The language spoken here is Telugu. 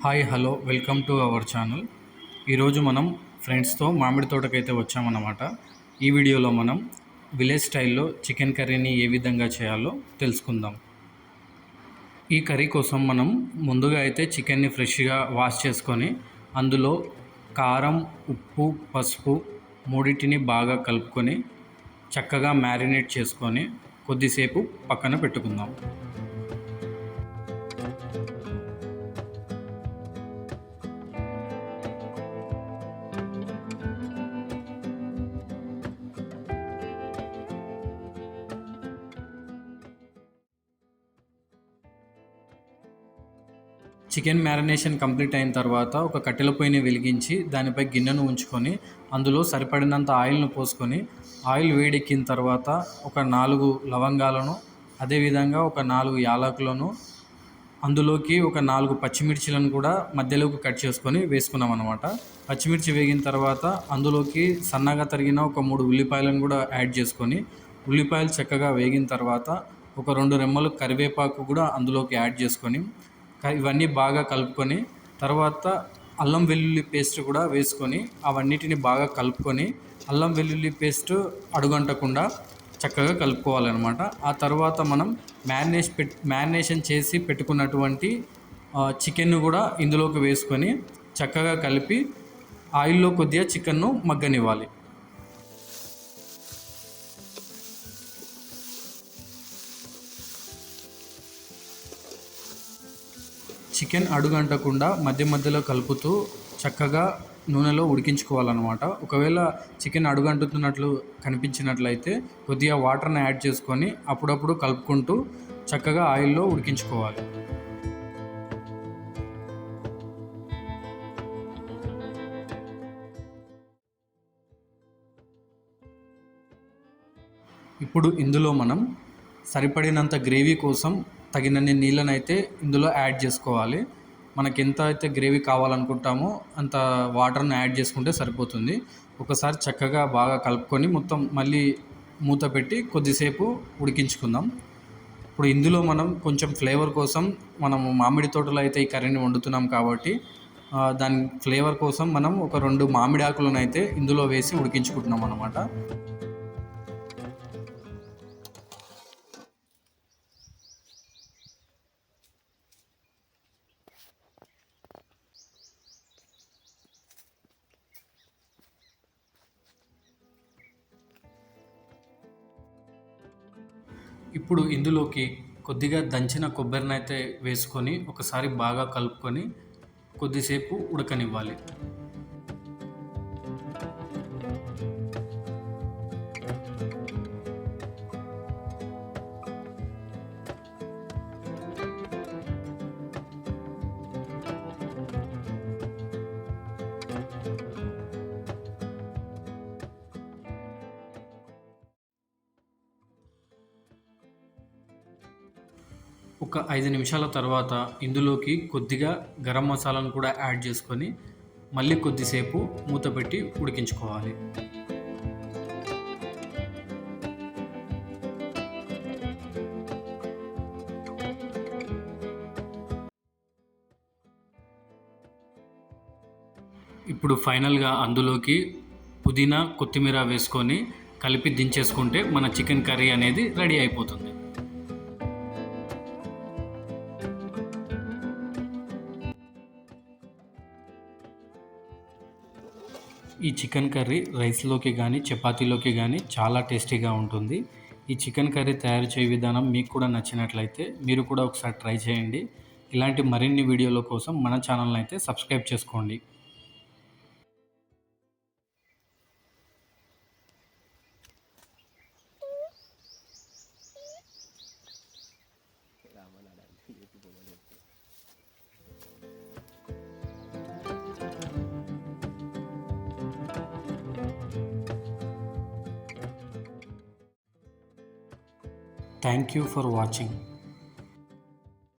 Hi hello welcome to our channel. ఈరోజు మనం ఫ్రెండ్స్తో మామిడి తోటకైతే వచ్చామన్నమాట. ఈ వీడియోలో మనం విలేజ్ స్టైల్లో చికెన్ కర్రీని ఏ విధంగా చేయాలో తెలుసుకుందాం. ఈ కర్రీ కోసం మనం ముందుగా అయితే చికెన్ని ఫ్రెష్గా వాష్ చేసుకొని అందులో కారం, ఉప్పు, పసుపు మూడింటిని బాగా కలుపుకొని చక్కగా మ్యారినేట్ చేసుకొని కొద్దిసేపు పక్కన పెట్టుకుందాం. చికెన్ మ్యారినేషన్ కంప్లీట్ అయిన తర్వాత ఒక కట్టెల పొయ్యిని వెలిగించి దానిపై గిన్నెను ఉంచుకొని అందులో సరిపడినంత ఆయిల్ను పోసుకొని ఆయిల్ వేడెక్కిన తర్వాత ఒక 4 లవంగాలను, అదేవిధంగా ఒక 4 యాలకులను, అందులోకి ఒక 4 పచ్చిమిర్చిలను కూడా మధ్యలోకి కట్ చేసుకొని వేసుకున్నాం అన్నమాట. పచ్చిమిర్చి వేగిన తర్వాత అందులోకి సన్నగా తరిగిన ఒక 3 ఉల్లిపాయలను కూడా యాడ్ చేసుకొని ఉల్లిపాయలు చక్కగా వేగిన తర్వాత ఒక 2 రెమ్మలు కరివేపాకు కూడా అందులోకి యాడ్ చేసుకొని ఇవన్నీ బాగా కలుపుకొని తర్వాత అల్లం వెల్లుల్లి పేస్ట్ కూడా వేసుకొని అవన్నిటిని బాగా కలుపుకొని అల్లం వెల్లుల్లి పేస్ట్ అడుగంటకుండా చక్కగా కలుపుకోవాలన్నమాట. ఆ తర్వాత మనం మ్యారినేషన్ చేసి పెట్టుకున్నటువంటి చికెన్ను కూడా ఇందులోకి వేసుకొని చక్కగా కలిపి ఆయిల్లో కొద్దిగా చికెన్ను మగ్గనివ్వాలి. చికెన్ అడుగంటకుండా మధ్య మధ్యలో కలుపుతూ చక్కగా నూనెలో ఉడికించుకోవాలన్నమాట. ఒకవేళ చికెన్ అడుగంటుతున్నట్లు కనిపించినట్లయితే కొద్దిగా వాటర్ని యాడ్ చేసుకొని అప్పుడప్పుడు కలుపుకుంటూ చక్కగా ఆయిల్లో ఉడికించుకోవాలి. ఇప్పుడు ఇందులో మనం సరిపడినంత గ్రేవీ కోసం తగినన్ని నీళ్ళనైతే ఇందులో యాడ్ చేసుకోవాలి. మనకి ఎంత అయితే గ్రేవీ కావాలనుకుంటామో అంత వాటర్ని యాడ్ చేసుకుంటే సరిపోతుంది. ఒకసారి చక్కగా బాగా కలుపుకొని మొత్తం మళ్ళీ మూత పెట్టి కొద్దిసేపు ఉడికించుకుందాం. ఇప్పుడు ఇందులో మనం కొంచెం ఫ్లేవర్ కోసం మనము మామిడి తోటలో అయితే ఈ కర్రీని వండుతున్నాం కాబట్టి దాని ఫ్లేవర్ కోసం మనం ఒక 2 మామిడి ఆకులను అయితే ఇందులో వేసి ఉడికించుకుంటున్నాం అన్నమాట. ఇప్పుడు ఇందులోకి కొద్దిగా దంచిన కొబ్బరినైతే వేసుకొని ఒకసారి బాగా కలుపుకొని కొద్దిసేపు ఉడకనివ్వాలి. ఒక 5 నిమిషాల తర్వాత ఇందులోకి కొద్దిగా గరం మసాలాను కూడా యాడ్ చేసుకొని మళ్ళీ కొద్దిసేపు మూత పెట్టి ఉడికించుకోవాలి. ఇప్పుడు ఫైనల్గా అందులోకి పుదీనా, కొత్తిమీర వేసుకొని కలిపి దించేసుకుంటే మన చికెన్ కర్రీ అనేది రెడీ అయిపోతుంది. ఈ చికెన్ కర్రీ రైస్లోకి కానీ చపాతీలోకి కానీ చాలా టేస్టీగా ఉంటుంది. ఈ చికెన్ కర్రీ తయారు చేయ విధానం మీకు కూడా నచ్చినట్లయితే మీరు కూడా ఒకసారి ట్రై చేయండి. ఇలాంటి మరిన్ని వీడియోల కోసం మన ఛానల్ని అయితే సబ్స్క్రైబ్ చేసుకోండి. Thank you for watching.